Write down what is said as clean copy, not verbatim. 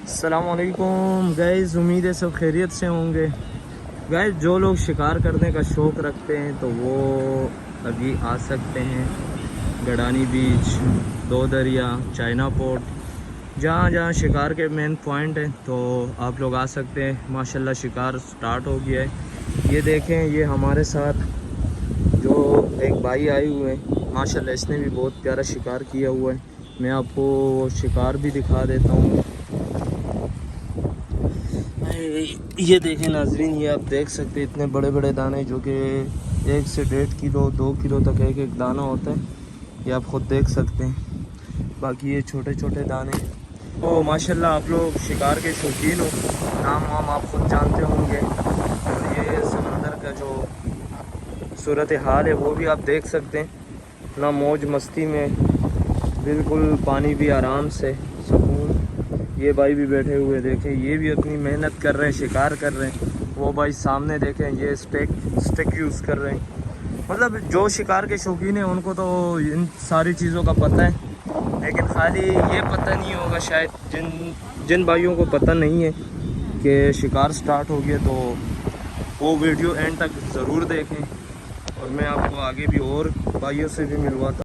अस्सलामुअलैकुम गाइस, उम्मीद है सब खैरियत से होंगे। गाइस, जो लोग शिकार करने का शौक़ रखते हैं तो वो अभी आ सकते हैं गडानी बीच, दो दरिया, चाइना पोर्ट, जहाँ जहाँ शिकार के मेन पॉइंट हैं तो आप लोग आ सकते हैं। माशाल्लाह शिकार स्टार्ट हो गया है। ये देखें, ये हमारे साथ जो एक भाई आए हुए हैं, माशाल्लाह इसने भी बहुत प्यारा शिकार किया हुआ है। मैं आपको शिकार भी दिखा देता हूँ। ये देखें नाजरीन, ये आप देख सकते हैं इतने बड़े बड़े दाने, जो कि 1 से 1.5 किलो 2 किलो तक एक एक दाना होता है। ये आप ख़ुद देख सकते हैं। बाकी ये छोटे छोटे दाने। तो माशाल्लाह आप लोग शिकार के शौकीन हो, नाम वाम आप खुद जानते होंगे। और ये समंदर का जो सूरत हाल है वो भी आप देख सकते हैं ना। मौज मस्ती में बिल्कुल, पानी भी आराम से सुकून। ये भाई भी बैठे हुए देखें, ये भी अपनी मेहनत कर रहे हैं, शिकार कर रहे हैं। वो भाई सामने देखें, ये स्टिक यूज़ कर रहे हैं। मतलब जो शिकार के शौकीन हैं उनको तो इन सारी चीज़ों का पता है, लेकिन खाली ये पता नहीं होगा शायद जिन भाइयों को पता नहीं है कि शिकार स्टार्ट हो गया, तो वो वीडियो एंड तक ज़रूर देखें। और मैं आपको आगे भी और भाइयों से भी मिलवाता